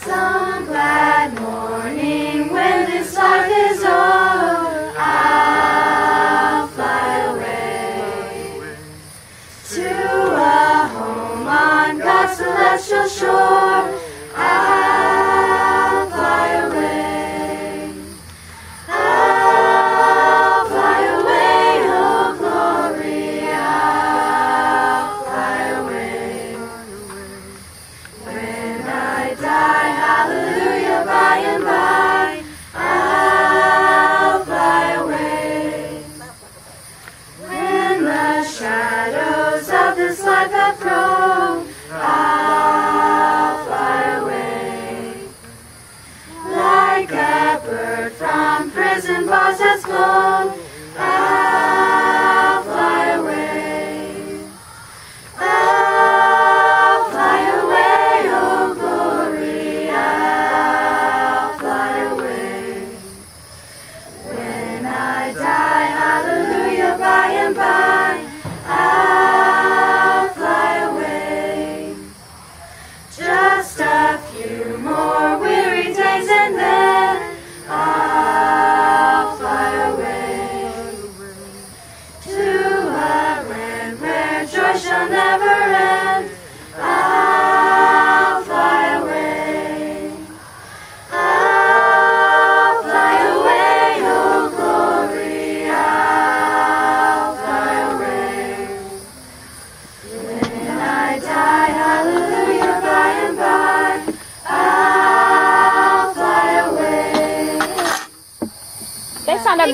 Some glad morning when this life is o'er, I'll fly away to a home on God's celestial shore. I'll fly away. I'll fly away, oh glory, I'll fly away. When I die, hallelujah, by and by, I'll fly away. When the shadows of this life have grown, I'll fly away. Like a bird from prison bars has flown, I'll fly away. I'll fly away, oh glory, I'll fly away. When I die, hallelujah, by and by, I'll fly away. Just a few more weary days and then I'll fly away to a land where joy shall never end. I'll fly away. I'll fly away, oh glory, I'll fly away. When I die, hallelujah, by and by, I'll fly away. Cái sound of